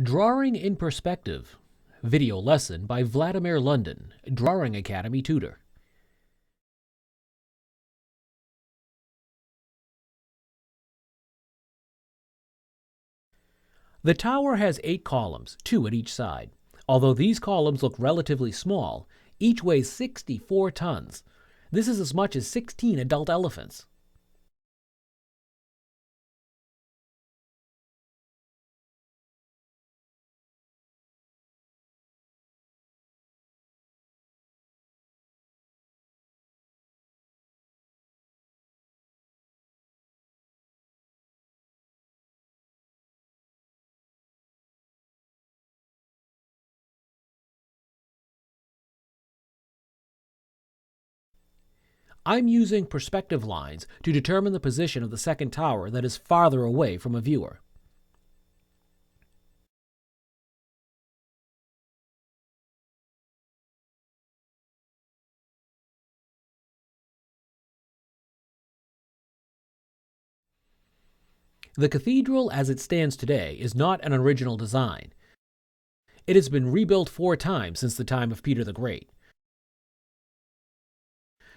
Drawing in Perspective. Video lesson by Vladimir London, Drawing Academy tutor. The tower has 8 columns, 2 at each side. Although these columns look relatively small, each weighs 64 tons. This is as much as 16 adult elephants. I'm using perspective lines to determine the position of the second tower that is farther away from a viewer. The cathedral as it stands today is not an original design. It has been rebuilt 4 times since the time of Peter the Great.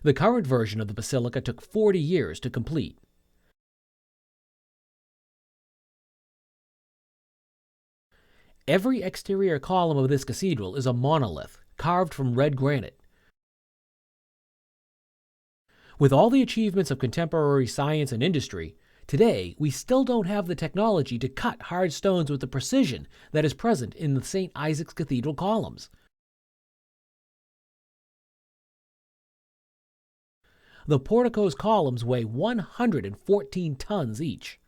The current version of the basilica took 40 years to complete. Every exterior column of this cathedral is a monolith, carved from red granite. With all the achievements of contemporary science and industry, today we still don't have the technology to cut hard stones with the precision that is present in the St. Isaac's Cathedral columns. The portico's columns weigh 114 tons each.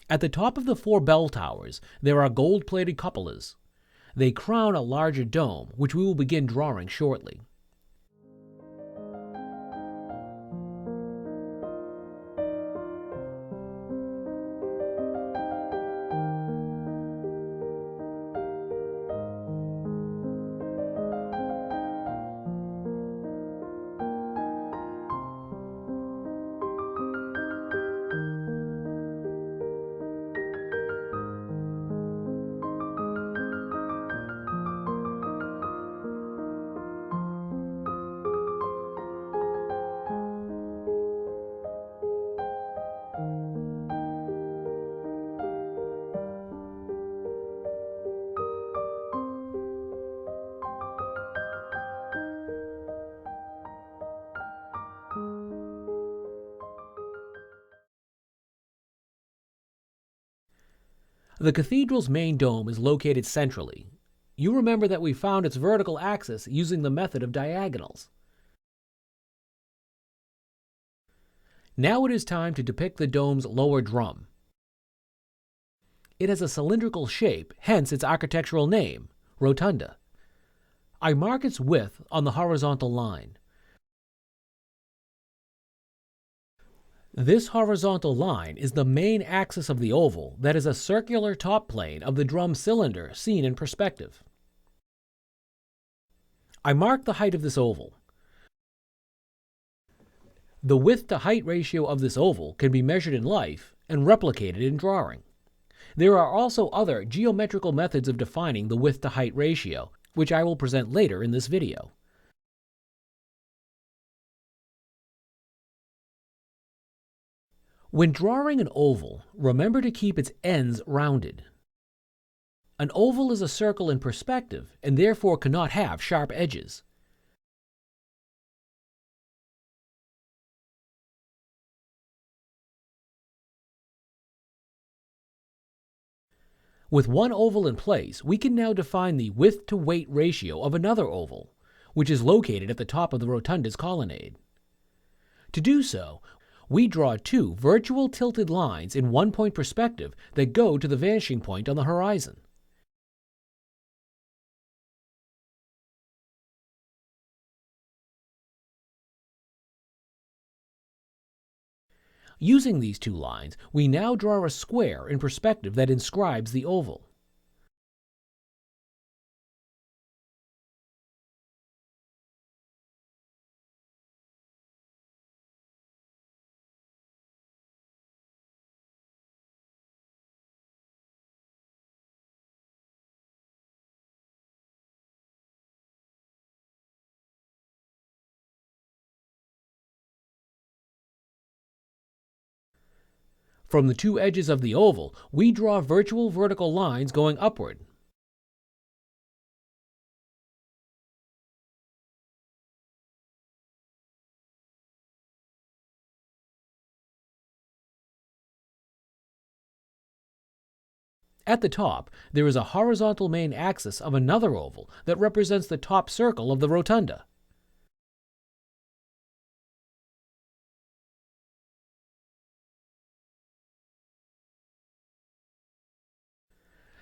At the top of the 4 bell towers, there are gold-plated cupolas. They crown a larger dome, which we will begin drawing shortly. The cathedral's main dome is located centrally. You remember that we found its vertical axis using the method of diagonals. Now it is time to depict the dome's lower drum. It has a cylindrical shape, hence its architectural name, Rotunda. I mark its width on the horizontal line. This horizontal line is the main axis of the oval that is a circular top plane of the drum cylinder seen in perspective. I mark the height of this oval. The width to height ratio of this oval can be measured in life and replicated in drawing. There are also other geometrical methods of defining the width-to-height ratio, which I will present later in this video. When drawing an oval, remember to keep its ends rounded. An oval is a circle in perspective and therefore cannot have sharp edges. With one oval in place, we can now define the width-to-weight ratio of another oval, which is located at the top of the rotunda's colonnade. To do so, we draw two virtual tilted lines in one-point perspective that go to the vanishing point on the horizon. Using these two lines, we now draw a square in perspective that inscribes the oval. From the two edges of the oval, we draw virtual vertical lines going upward. At the top, there is a horizontal main axis of another oval that represents the top circle of the rotunda.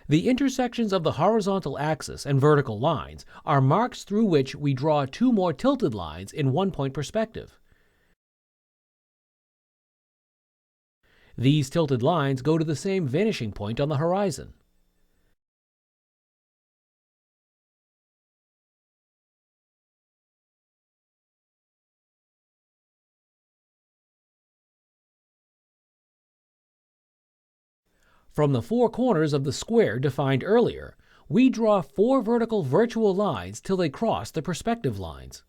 The intersections of the horizontal axis and vertical lines are marks through which we draw two more tilted lines in one-point perspective. These tilted lines go to the same vanishing point on the horizon. From the four corners of the square defined earlier, we draw four vertical virtual lines till they cross the perspective lines.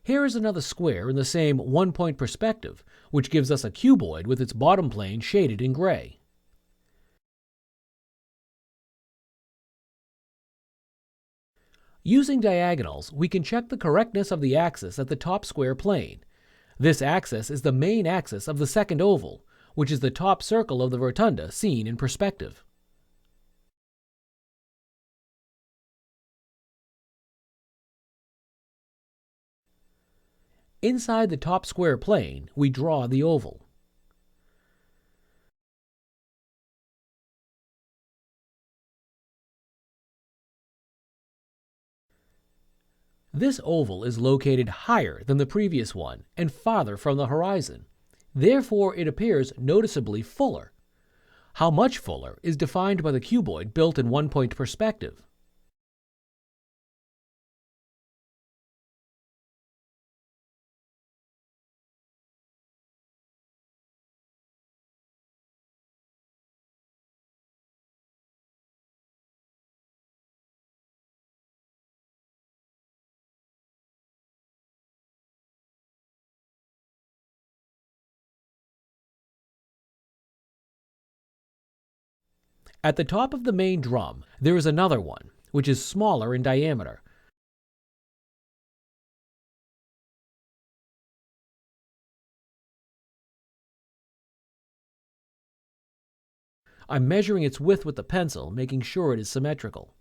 Here is another square in the same one-point perspective, which gives us a cuboid with its bottom plane shaded in gray. Using diagonals, we can check the correctness of the axis at the top square plane. This axis is the main axis of the second oval, which is the top circle of the rotunda seen in perspective. Inside the top square plane, we draw the oval. This oval is located higher than the previous one and farther from the horizon. Therefore, it appears noticeably fuller. How much fuller is defined by the cuboid built in one-point perspective. At the top of the main drum, there is another one, which is smaller in diameter. I'm measuring its width with the pencil, making sure it is symmetrical.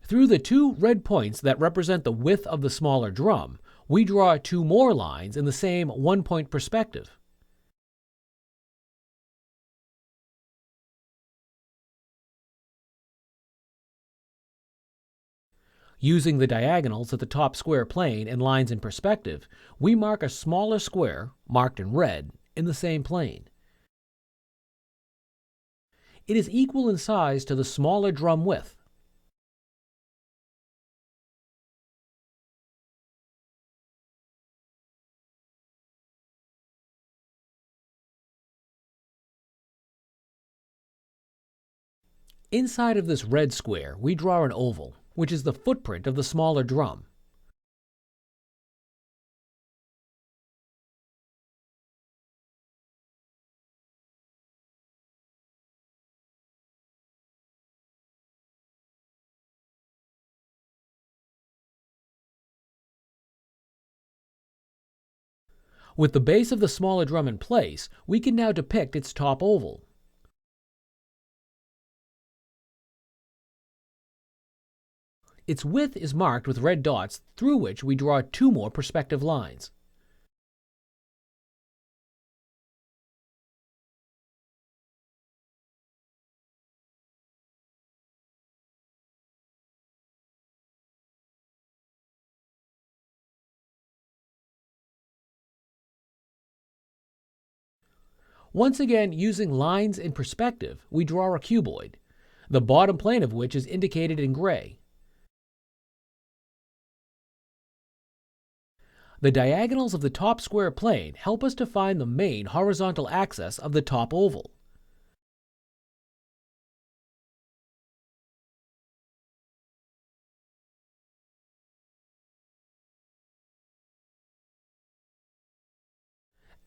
Through the two red points that represent the width of the smaller drum, we draw two more lines in the same one-point perspective. Using the diagonals of the top square plane and lines in perspective, we mark a smaller square, marked in red, in the same plane. It is equal in size to the smaller drum width. Inside of this red square, we draw an oval, which is the footprint of the smaller drum. With the base of the smaller drum in place, we can now depict its top oval. Its width is marked with red dots through which we draw two more perspective lines. Once again, using lines in perspective, we draw a cuboid, the bottom plane of which is indicated in gray. The diagonals of the top square plane help us to find the main horizontal axis of the top oval.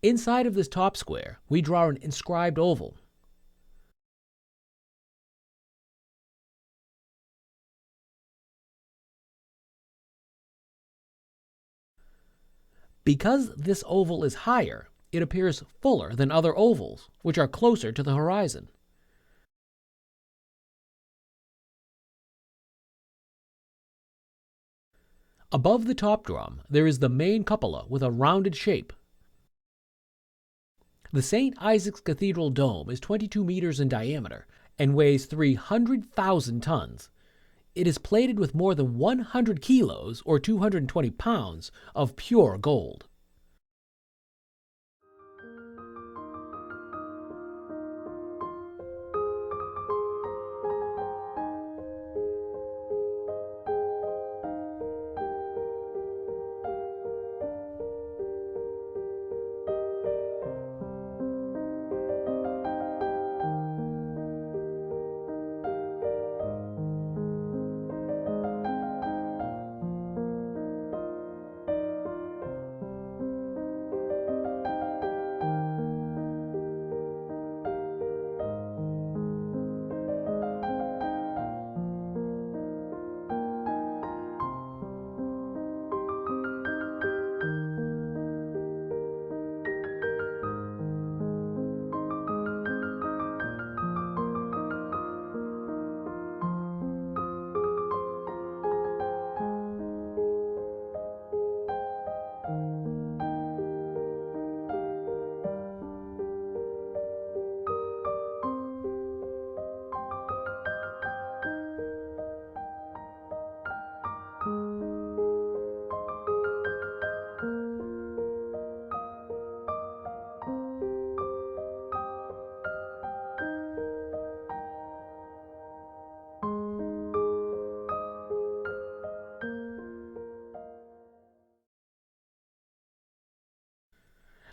Inside of this top square, we draw an inscribed oval. Because this oval is higher, it appears fuller than other ovals, which are closer to the horizon. Above the top drum, there is the main cupola with a rounded shape. The St. Isaac's Cathedral dome is 22 meters in diameter and weighs 300,000 tons. It is plated with more than 100 kilos, or 220 pounds, of pure gold.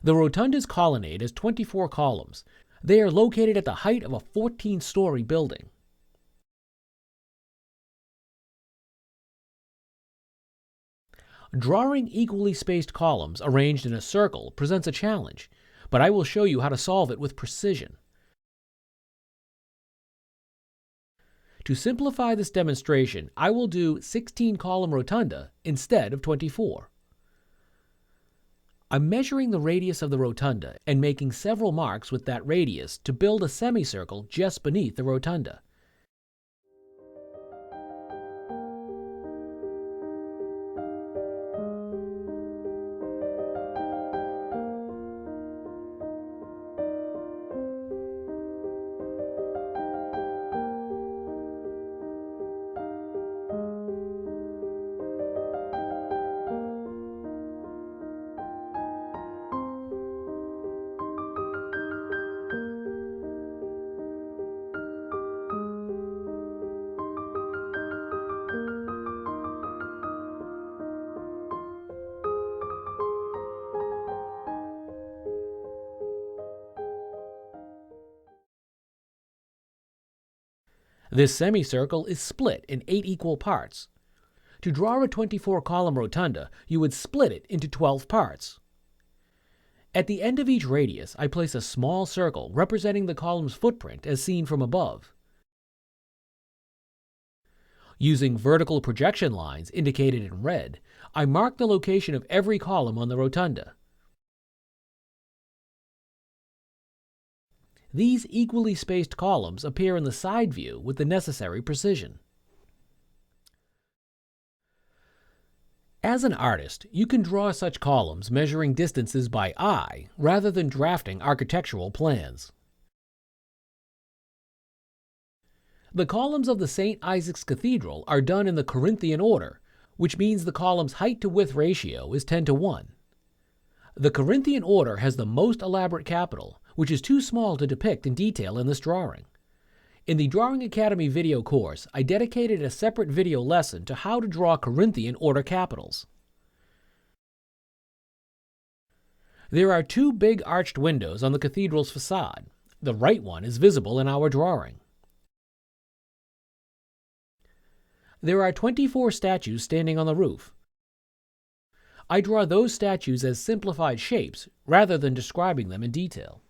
The rotunda's colonnade has 24 columns. They are located at the height of a 14-story building. Drawing equally spaced columns arranged in a circle presents a challenge, but I will show you how to solve it with precision. To simplify this demonstration, I will do 16-column rotunda instead of 24. I'm measuring the radius of the rotunda and making several marks with that radius to build a semicircle just beneath the rotunda. This semicircle is split in 8 equal parts. To draw a 24-column rotunda, you would split it into 12 parts. At the end of each radius, I place a small circle representing the column's footprint as seen from above. Using vertical projection lines indicated in red, I mark the location of every column on the rotunda. These equally spaced columns appear in the side view with the necessary precision. As an artist, you can draw such columns measuring distances by eye rather than drafting architectural plans. The columns of the St. Isaac's Cathedral are done in the Corinthian Order, which means the column's height-to-width ratio is 10:1. The Corinthian Order has the most elaborate capital, which is too small to depict in detail in this drawing. In the Drawing Academy video course, I dedicated a separate video lesson to how to draw Corinthian Order capitals. There are 2 big arched windows on the cathedral's facade. The right one is visible in our drawing. There are 24 statues standing on the roof. I draw those statues as simplified shapes rather than describing them in detail.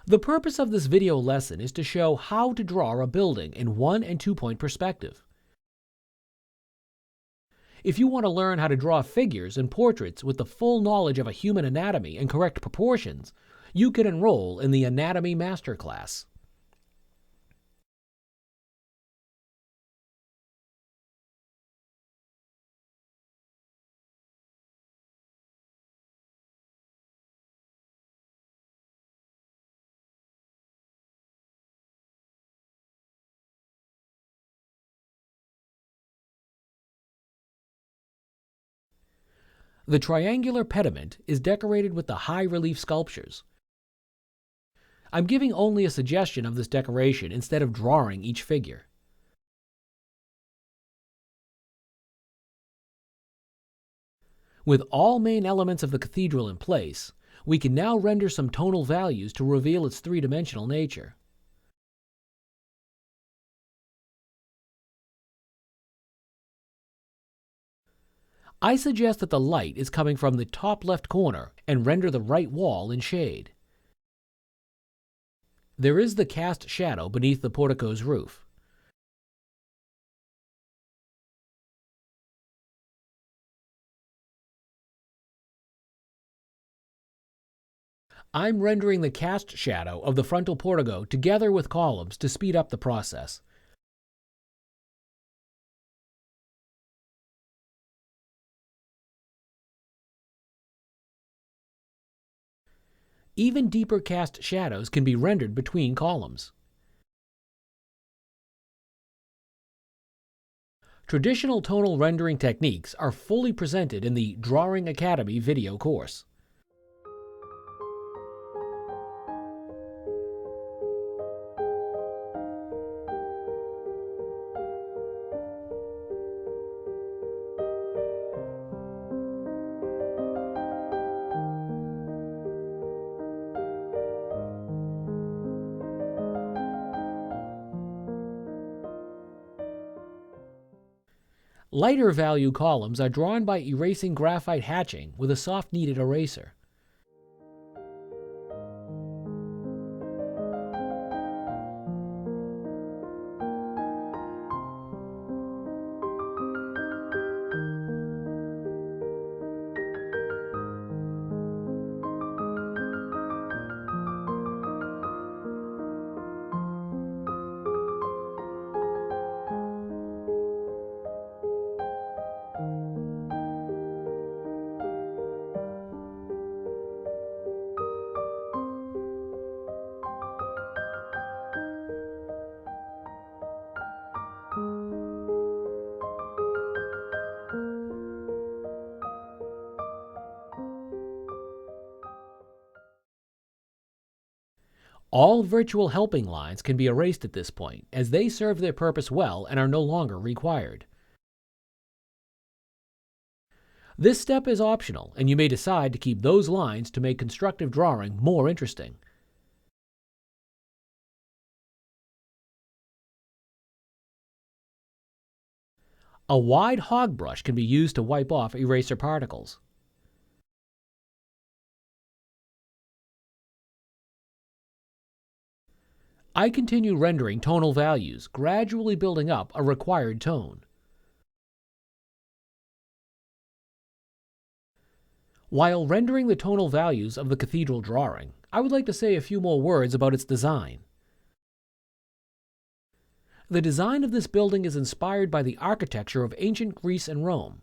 The purpose of this video lesson is to show how to draw a building in 1- and 2-point perspective. If you want to learn how to draw figures and portraits with the full knowledge of a human anatomy and correct proportions, you can enroll in the Anatomy Masterclass. The triangular pediment is decorated with the high-relief sculptures. I'm giving only a suggestion of this decoration instead of drawing each figure. With all main elements of the cathedral in place, we can now render some tonal values to reveal its 3-dimensional nature. I suggest that the light is coming from the top left corner and render the right wall in shade. There is the cast shadow beneath the portico's roof. I'm rendering the cast shadow of the frontal portico together with columns to speed up the process. Even deeper cast shadows can be rendered between columns. Traditional tonal rendering techniques are fully presented in the Drawing Academy video course. Lighter value columns are drawn by erasing graphite hatching with a soft kneaded eraser. All virtual helping lines can be erased at this point, as they serve their purpose well and are no longer required. This step is optional, and you may decide to keep those lines to make constructive drawing more interesting. A wide hog brush can be used to wipe off eraser particles. I continue rendering tonal values, gradually building up a required tone. While rendering the tonal values of the cathedral drawing, I would like to say a few more words about its design. The design of this building is inspired by the architecture of ancient Greece and Rome.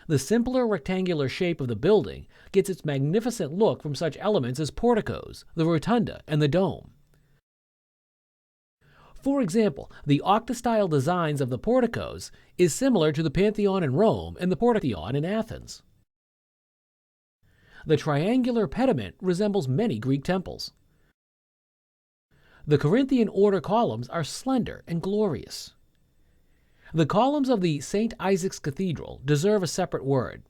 The simpler rectangular shape of the building gets its magnificent look from such elements as porticos, the rotunda, and the dome. For example, the octa-style designs of the porticos is similar to the Pantheon in Rome and the Portikion in Athens. The triangular pediment resembles many Greek temples. The Corinthian Order columns are slender and glorious. The columns of the St. Isaac's Cathedral deserve a separate word.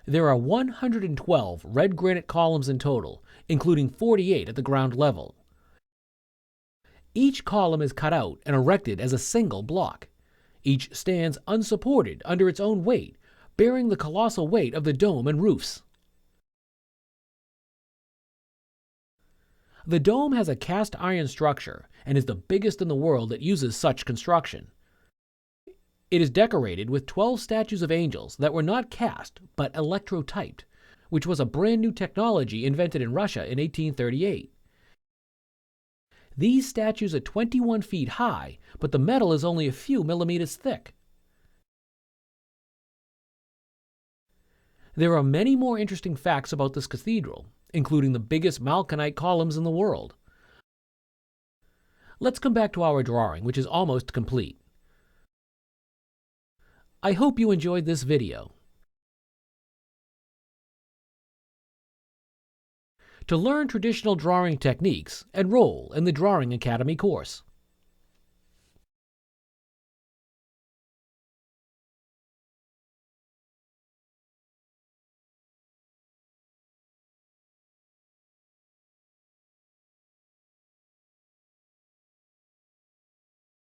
There are 112 red granite columns in total, including 48 at the ground level. Each column is cut out and erected as a single block. Each stands unsupported under its own weight, bearing the colossal weight of the dome and roofs. The dome has a cast iron structure and is the biggest in the world that uses such construction. It is decorated with 12 statues of angels that were not cast but electrotyped, which was a brand new technology invented in Russia in 1838. These statues are 21 feet high, but the metal is only a few millimeters thick. There are many more interesting facts about this cathedral, including the biggest malachite columns in the world. Let's come back to our drawing, which is almost complete. I hope you enjoyed this video. To learn traditional drawing techniques, enroll in the Drawing Academy course.